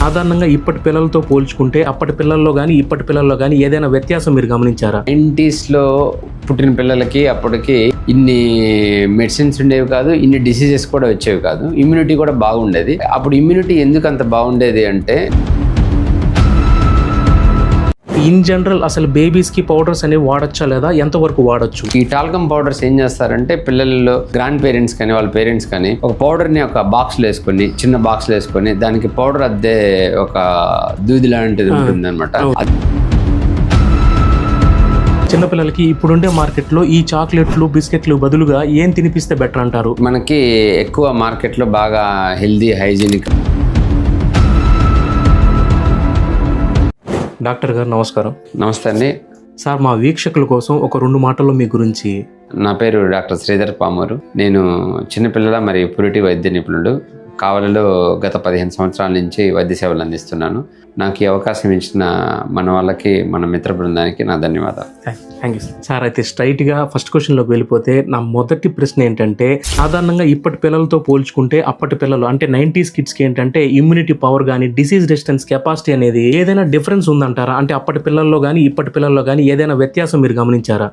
సాధారణంగా ఇప్పటి పిల్లలతో పోల్చుకుంటే అప్పటి పిల్లల్లో కానీ ఇప్పటి పిల్లల్లో కానీ ఏదైనా వ్యత్యాసం మీరు గమనించారా? 90s లో పుట్టిన పిల్లలకి అప్పటికి ఇన్ని మెడిసిన్స్ ఉండేవి కాదు, ఇన్ని డిసీజెస్ కూడా వచ్చేవి కాదు, ఇమ్యూనిటీ కూడా బాగుండేది. అప్పుడు ఇమ్యూనిటీ ఎందుకు అంత బాగుండేది అంటే ఇన్ జనరల్ అసలు బేబీస్ కి పౌడర్స్ అనేవి వాడచ్చా లేదా ఎంతవరకు వాడచ్చు? ఈ టాల్కమ్ పౌడర్స్ ఏం చేస్తారంటే పిల్లల్లో గ్రాండ్ పేరెంట్స్ కానీ వాళ్ళ పేరెంట్స్ కానీ ఒక పౌడర్ని ఒక బాక్స్లో వేసుకొని, చిన్న బాక్స్లో వేసుకొని దానికి పౌడర్ అద్దే ఒక దూది లాంటిది ఉంటుంది అనమాట. చిన్నపిల్లలకి ఇప్పుడుండే మార్కెట్లో ఈ చాక్లెట్లు బిస్కెట్లు బదులుగా ఏం తినిపిస్తే బెటర్ అంటారు? మనకి ఎక్కువ మార్కెట్లో బాగా హెల్దీ హైజీనిక్. డాక్టర్ గారు నమస్కారం. నమస్తే అండి సార్, మా వీక్షకుల కోసం ఒక 2 మాటల్లో మీ గురించి. నా పేరు డాక్టర్ శ్రీధర్ పామూరు. నేను చిన్నపిల్లల మరియు పురిటి వైద్య నిపుణుడు. కావలిలో గత 15 సంవత్సరాల నుంచి వైద్య సేవలు అందిస్తున్నాను. నాకు ఈ అవకాశం ఇచ్చిన మన వాళ్ళకి, మన మిత్ర బృందానికి నా ధన్యవాదాలు. Thank you sir. అయితే స్ట్రైట్గా ఫస్ట్ క్వశ్చన్లోకి వెళ్ళిపోతే నా మొదటి ప్రశ్న ఏంటంటే, సాధారణంగా ఇప్పటి పిల్లలతో పోల్చుకుంటే అప్పటి పిల్లలు అంటే 90s కిడ్స్కి ఏంటంటే ఇమ్యూనిటీ పవర్ కానీ డిసీజ్ రెసిస్టెన్స్ కెపాసిటీ అనేది ఏదైనా డిఫరెన్స్ ఉందంటారా? అంటే అప్పటి పిల్లల్లో కానీ ఇప్పటి పిల్లల్లో కానీ ఏదైనా వ్యత్యాసం మీరు గమనించారా?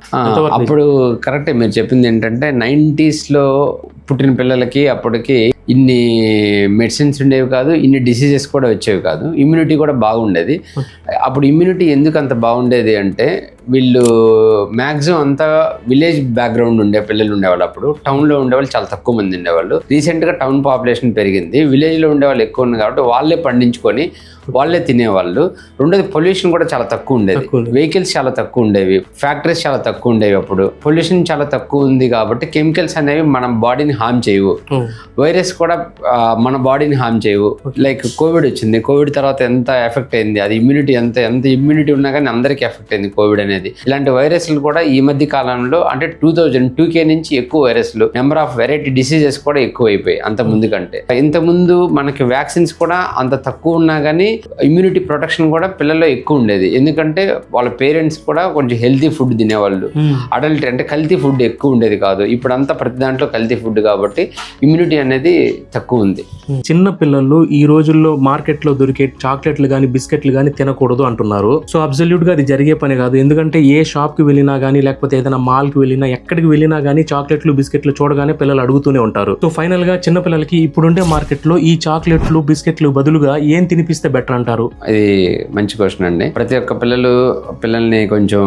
అప్పుడు కరెక్టే మీరు చెప్పింది. ఏంటంటే 90s లో పుట్టిన పిల్లలకి అప్పటికి ఇన్ని మెడిసిన్స్ ఉండేవి కాదు, ఇన్ని డిసీజెస్ కూడా వచ్చేవి కాదు, ఇమ్యూనిటీ కూడా బాగుండేది. అప్పుడు ఇమ్యూనిటీ ఎందుకు అంత బాగుండేది అంటే వీళ్ళు మ్యాక్సిమం అంతా విలేజ్ బ్యాక్గ్రౌండ్ ఉండే పిల్లలు ఉండేవాళ్ళు. అప్పుడు టౌన్లో ఉండేవాళ్ళు చాలా తక్కువ మంది ఉండేవాళ్ళు. రీసెంట్గా టౌన్ పాపులేషన్ పెరిగింది, విలేజ్లో ఉండేవాళ్ళు ఎక్కువ ఉంది కాబట్టి వాళ్ళే పండించుకొని వాళ్ళే తినేవాళ్ళు. రెండోది పొల్యూషన్ కూడా చాలా తక్కువ ఉండేది, వెహికల్స్ చాలా తక్కువ ఉండేవి, ఫ్యాక్టరీస్ చాలా తక్కువ ఉండేవి. అప్పుడు పొల్యూషన్ చాలా తక్కువ ఉంది కాబట్టి కెమికల్స్ అనేవి మన బాడీని హార్మ్ చేయవు, వైరస్ కూడా మన బాడీని హార్మ్ చేయవు. లైక్ కోవిడ్ వచ్చింది, కోవిడ్ తర్వాత ఎంత ఎఫెక్ట్ అయింది, అది ఇమ్యూనిటీ ఎంత ఇమ్యూనిటీ ఉన్నా కానీ అందరికీ ఎఫెక్ట్ అయింది కోవిడ్ అనేది. ఇలాంటి వైరస్లు కూడా ఈ మధ్య కాలంలో అంటే 2002K నుంచి ఎక్కువ వైరస్లు, నెంబర్ ఆఫ్ వెరైటీ డిసీజెస్ కూడా ఎక్కువ అయిపోయాయి అంత ముందు కంటే. ఇంతకుముందు మనకి వ్యాక్సిన్స్ కూడా అంత తక్కువ ఉన్నా కానీ ఇమ్యూనిటీ ప్రొటెక్షన్ కూడా పిల్లల్లో ఎక్కువ ఉండేది. ఎందుకంటే వాళ్ళ పేరెంట్స్ కూడా కొంచెం హెల్తీ ఫుడ్ తినేవాళ్ళు. అడల్ట్ అంటే కల్తీ ఫుడ్ ఎక్కువ ఉండేది కాదు. ఇప్పుడు అంతా ప్రతి దాంట్లో కల్తీ ఫుడ్ కాబట్టి ఇమ్యూనిటీ అనేది తక్కువ ఉంది. చిన్న పిల్లలు ఈ రోజుల్లో మార్కెట్లో దొరికే చాక్లెట్లు కానీ బిస్కెట్లు కానీ తినకూడదు అంటున్నారు. సో అబ్సల్యూట్ గా అది జరిగే పని కాదు. ఎందుకంటే ఏ షాప్ కి వెళ్ళినా కానీ లేకపోతే ఏదైనా మాల్ కి వెళ్ళినా ఎక్కడికి వెళ్ళినా కానీ చాక్లెట్లు బిస్కెట్లు చూడగానే పిల్లలు అడుగుతూనే ఉంటారు. సో ఫైనల్ గా చిన్న పిల్లలకి ఇప్పుడుండే మార్కెట్లో ఈ చాక్లెట్లు బిస్కెట్లు బదులుగా ఏం తినిపిస్తే బెటర్ అంటారు? ఇది మంచి క్వశ్చన్ అండి. ప్రతి ఒక్క పిల్లల్ని కొంచెం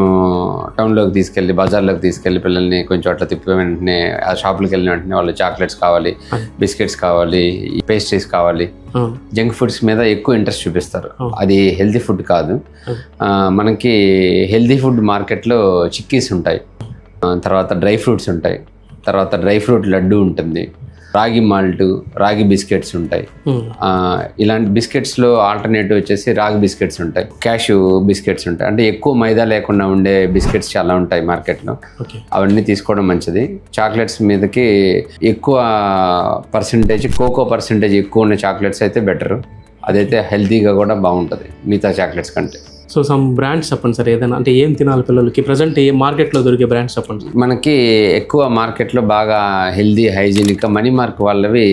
టౌన్ లోకి తీసుకెళ్లి, బజార్లోకి తీసుకెళ్లి పిల్లల్ని కొంచెం అట్లా తిప్పి వెంటనే ఆ షాపులకు వెళ్ళిన వెంటనే వాళ్ళు చాక్లెట్స్ కావాలి, బిస్కెట్స్ కావాలి, పేస్ట్రీస్ కావాలి, జంక్ ఫుడ్స్ మీద ఎక్కువ ఇంట్రెస్ట్ చూపిస్తారు. అది హెల్తీ ఫుడ్ కాదు. మనకి హెల్తీ ఫుడ్ మార్కెట్లో చిక్కీస్ ఉంటాయి, తర్వాత డ్రై ఫ్రూట్స్ ఉంటాయి, తర్వాత డ్రై ఫ్రూట్ లడ్డు ఉంటుంది, రాగి మాల్ట్, రాగి బిస్కెట్స్ ఉంటాయి. ఇలాంటి బిస్కెట్స్ లో ఆల్టర్నేటివ్ వచ్చేసి రాగి బిస్కెట్స్ ఉంటాయి, క్యాషూ బిస్కెట్స్ ఉంటాయి. అంటే ఎక్కువ మైదా లేకుండా ఉండే బిస్కెట్స్ చాలా ఉంటాయి మార్కెట్లో. అవన్నీ తీసుకోవడం మంచిది. చాక్లెట్స్ మీదకి ఎక్కువ పర్సంటేజ్, కోకో పర్సంటేజ్ ఎక్కువ ఉన్న చాక్లెట్స్ అయితే బెటర్. అదైతే హెల్తీగా కూడా బాగుంటుంది మిగతా చాక్లెట్స్ కంటే. సో సమ్ బ్రాండ్స్ చెప్పండి సార్, ఏదైనా అంటే ఏం తినాలి పిల్లలకి ప్రజెంట్ ఏ మార్కెట్లో దొరికే బ్రాండ్స్ చెప్పండి. మనకి ఎక్కువ మార్కెట్లో బాగా హెల్దీ హైజీనిక్ మనీ మార్క్ వాళ్ళవి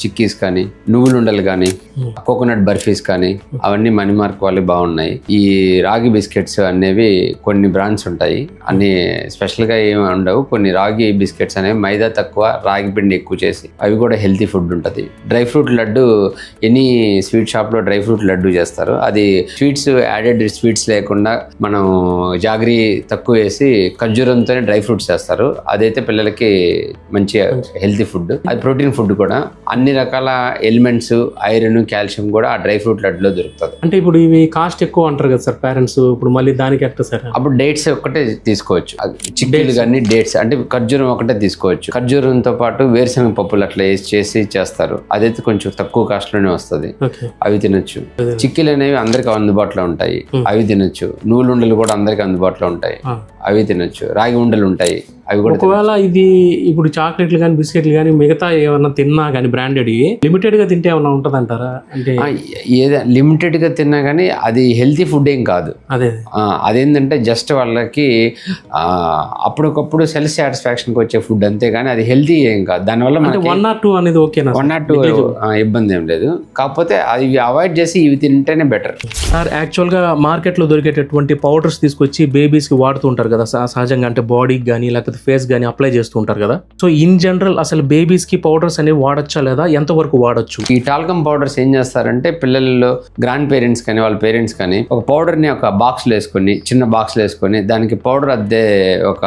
చిక్కీస్ కానీ, నువ్వులుండలు కానీ, కోకోనట్ బర్ఫీస్ కానీ అవన్నీ మనీ మార్క్ వాళ్ళవి బాగున్నాయి. ఈ రాగి బిస్కెట్స్ అనేవి కొన్ని బ్రాండ్స్ ఉంటాయి, అన్ని స్పెషల్గా ఏమి ఉండవు. కొన్ని రాగి బిస్కెట్స్ అనేవి మైదా తక్కువ, రాగి పిండి ఎక్కువ చేసి అవి కూడా హెల్తీ ఫుడ్ ఉంటుంది. Dry fruit laddu any sweet షాప్లో డ్రై ఫ్రూట్ లడ్డు చేస్తారు. అది స్వీట్స్ యాడెడ్ స్వీట్స్ లేకుండా మనం జాగరీ తక్కువ వేసి ఖర్జూరంతోనే డ్రై ఫ్రూట్స్ చేస్తారు. అదైతే పిల్లలకి మంచి హెల్తీ ఫుడ్. అది ప్రోటీన్ ఫుడ్ కూడా. అన్ని రకాల ఎలిమెంట్స్, ఐరన్, కాల్షియం కూడా ఆ డ్రై ఫ్రూట్ లడ్డులో దొరుకుతుంది. అంటే ఇప్పుడు ఇవి కాస్ట్ ఎక్కువ అంటారు కదా సార్ పేరెంట్స్, ఇప్పుడు మళ్ళీ దానికి ఎట్లా సార్? అప్పుడు డేట్స్ ఒకటే తీసుకోవచ్చు, చిక్కీలు కానీ డేట్స్ అంటే ఖర్జూరం ఒకటే తీసుకోవచ్చు. ఖర్జూరంతో పాటు వేరుశనగ పప్పులు అట్లా వేసి చేస్తారు. అదైతే కొంచెం తక్కువ కాస్ట్ లోనే వస్తుంది, అవి తినొచ్చు. చిక్కీలు అనేవి అందరికి అందుబాటులో ఉంటాయి, అవి తినొచ్చు. నువ్వుల ఉండలు కూడా అందరికీ అందుబాటులో ఉంటాయి, అవి తినొచ్చు. రాగి ఉండలు ఉంటాయి, అవి కూడా. ఒకవేళ ఇది ఇప్పుడు చాక్లెట్లు కానీ బిస్కెట్లు కానీ మిగతా ఏమన్నా తిన్నా కానీ బ్రాండెడ్ లిమిటెడ్ గా తింటే ఏమన్నా ఉంటుంది అంటారా? అంటే ఏదో లిమిటెడ్ గా తిన్నా కానీ అది హెల్తీ ఫుడ్ ఏం కాదు. అదేంటంటే జస్ట్ వాళ్ళకి అప్పటికప్పుడు సెల్ఫ్ సాటిస్ఫాక్షన్కి వచ్చే ఫుడ్ అంతే, కానీ అది హెల్తీ ఏం కాదు. దానివల్ల 1 or 2 అనేది ఓకేనా? 1 or 2 ఇబ్బంది ఏం లేదు. కాకపోతే ఇవి అవాయిడ్ చేసి ఇవి తింటేనే బెటర్. సార్ యాక్చువల్గా మార్కెట్లో దొరికేటటువంటి పౌడర్స్ తీసుకొచ్చి బేబీస్కి వాడుతూ ఉంటారు కదా సహజంగా, అంటే బాడీకి కానీ లేకపోతే ఫేస్ కానీ అప్లై చేస్తూ ఉంటారు కదా. సో ఇన్ జనరల్ అసలు బేబీస్కి పౌడర్స్ అనేవి వాడచ్చా లేదా, ఎంతవరకు వాడచ్చు? ఈ టాల్కమ్ పౌడర్స్ ఏం చేస్తారంటే పిల్లల్లో గ్రాండ్ పేరెంట్స్ కానీ వాళ్ళ పేరెంట్స్ కానీ ఒక పౌడర్ని ఒక బాక్స్లో వేసుకొని, చిన్న బాక్స్లో వేసుకొని దానికి పౌడర్ అద్దే ఒక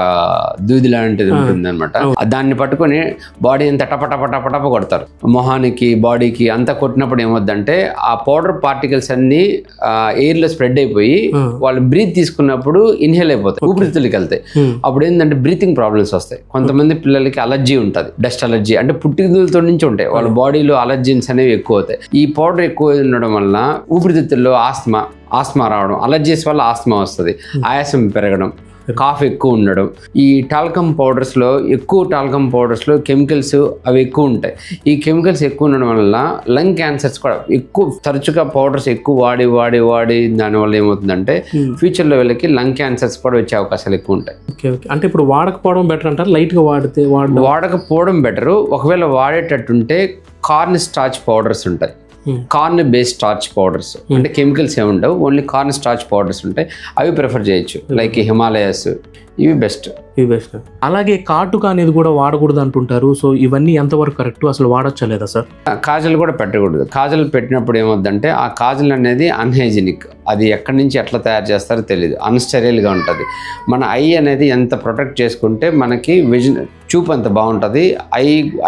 దూది లాంటిది ఉంటుంది అనమాట. దాన్ని పట్టుకొని బాడీ అంతా టపటపటపటప కొడతారు. మొహానికి బాడీకి అంతా కొట్టినప్పుడు ఏమవుద్దంటే ఆ పౌడర్ పార్టికల్స్ అన్ని ఎయిర్ లో స్ప్రెడ్ అయిపోయి వాళ్ళు బ్రీత్ తీసుకున్నప్పుడు ఇన్హేల్ అయిపోతాయి, ఊపిరితిత్తులకి వెళ్తాయి. అప్పుడు ఏంటంటే బ్రీతింగ్ ప్రాబ్లమ్స్ వస్తాయి. కొంతమంది పిల్లలకి అలర్జీ ఉంటుంది, డస్ట్ అలర్జీ, అంటే పుట్టుకతో నుంచి ఉంటాయి, వాళ్ళ బాడీలో అలర్జీన్స్ అనేవి ఎక్కువ అవుతాయి. ఈ పౌడర్ ఎక్కువ ఉండడం వలన ఊపిరితిత్తుల్లో ఆస్మా రావడం, అలర్జీస్ వల్ల ఆస్మా వస్తుంది, ఆయాసం పెరగడం, కాఫ్ ఎక్కువ ఉండడం. ఈ టాల్కమ్ పౌడర్స్లో కెమికల్స్ అవి ఎక్కువ ఉంటాయి. ఈ కెమికల్స్ ఎక్కువ ఉండడం వల్ల లంగ్ క్యాన్సర్స్ కూడా ఎక్కువ, తరచుగా పౌడర్స్ ఎక్కువ వాడి దానివల్ల ఏమవుతుందంటే ఫ్యూచర్లో వీళ్ళకి లంగ్ క్యాన్సర్స్ కూడా వచ్చే అవకాశాలు ఎక్కువ ఉంటాయి. అంటే ఇప్పుడు వాడకపోవడం బెటర్ అంటారు, లైట్గా వాడకపోవడం బెటరు. ఒకవేళ వాడేటట్టుంటే కార్న్ స్టార్చ్ పౌడర్స్ ఉంటాయి, కార్న్ బేస్డ్ స్టార్చ్ పౌడర్స్, అంటే కెమికల్స్ ఏమి ఉండవు, ఓన్లీ కార్న్ స్టార్చ్ పౌడర్స్ ఉంటాయి, అవి ప్రిఫర్ చేయొచ్చు. లైక్ హిమాలయాస్, ఇవి బెస్ట్. అలాగే కాటుక అనేది కూడా వాడకూడదు అంటుంటారు. సో ఇవన్నీ ఎంతవరకు కరెక్ట్, అసలు వాడచ్చా లేదా సార్? కాజల్ కూడా పెట్టకూడదు. కాజల్ పెట్టినప్పుడు ఏమవుద్దంటే ఆ కాజల్ అనేది అన్హైజీనిక్, అది ఎక్కడి నుంచి ఎట్లా తయారు చేస్తారో తెలియదు, అన్స్టెరైల్గా ఉంటుంది. మన ఐ అనేది ఎంత ప్రొటెక్ట్ చేసుకుంటే మనకి విజన్, చూపు అంత బాగుంటుంది.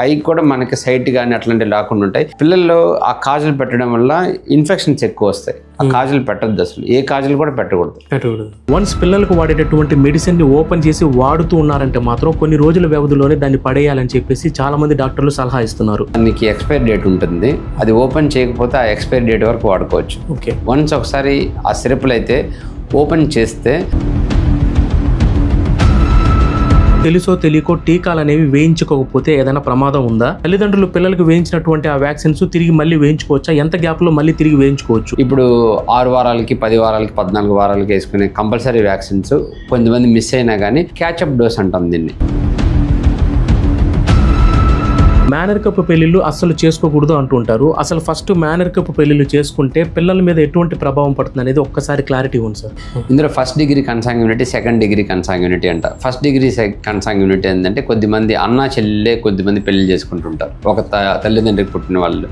ఐ కూడా మనకి సైట్ కానీ అట్లాంటివి లేకుండా ఉంటాయి. పిల్లల్లో ఆ కాజల్ పెట్టడం వల్ల ఇన్ఫెక్షన్స్ ఎక్కువ వస్తాయి. ఆ కాజల్ పెట్టద్దు, అసలు ఏ కాజల్ కూడా పెట్టకూడదు. వన్స్ పిల్లలకు వాడేటటువంటి మెడిసిన్ ని ఓపెన్ చేసి వాడుతూ ఉన్నారంటే మాత్రం కొన్ని రోజుల వ్యవధిలోనే దాన్ని పడేయాలని చెప్పేసి చాలా మంది డాక్టర్లు సలహా ఇస్తున్నారు. దానికి ఎక్స్పైరీ డేట్ ఉంటుంది, అది ఓపెన్ చేయకపోతే ఆ ఎక్స్పైరీ డేట్ వరకు వాడుకోవచ్చు. వన్స్ ఒకసారి ఆ సిరప్లు అయితే ఓపెన్ చేస్తే, తెలుసో తెలియకో టీకాలు అనేవి వేయించుకోకపోతే ఏదైనా ప్రమాదం ఉందా? తల్లిదండ్రులు పిల్లలకు వేయించినటువంటి ఆ వ్యాక్సిన్స్ తిరిగి మళ్ళీ వేయించుకోవచ్చా? ఎంత గ్యాప్ లో మళ్ళీ తిరిగి వేయించుకోవచ్చు? ఇప్పుడు 6 వారాలకి 10 వారాలకి 14 వారాలకి వేసుకునే కంపల్సరీ వ్యాక్సిన్స్ కొంతమంది మిస్ అయినా కానీ క్యాచప్ డోస్ అంటాం దీన్ని. మేనరికపు పెళ్లిళ్ళు అస్సలు చేసుకోకూడదు అంటుంటారు. అసలు ఫస్ట్ మేనరికపు పెళ్లిళ్ళు చేసుకుంటే పిల్లల మీద ఎటువంటి ప్రభావం పడుతుంది అనేది ఒక్కసారి క్లారిటీ ఉంది సార్. ఇందులో first degree consanguinity, second degree consanguinity అంట. ఫస్ట్ డిగ్రీ కన్సాంగ్యూనిటీ ఏంటంటే కొద్దిమంది అన్నా చెల్లెలే కొద్దిమంది పెళ్లి చేసుకుంటుంటారు, ఒక తల్లిదండ్రికి పుట్టిన వాళ్ళు.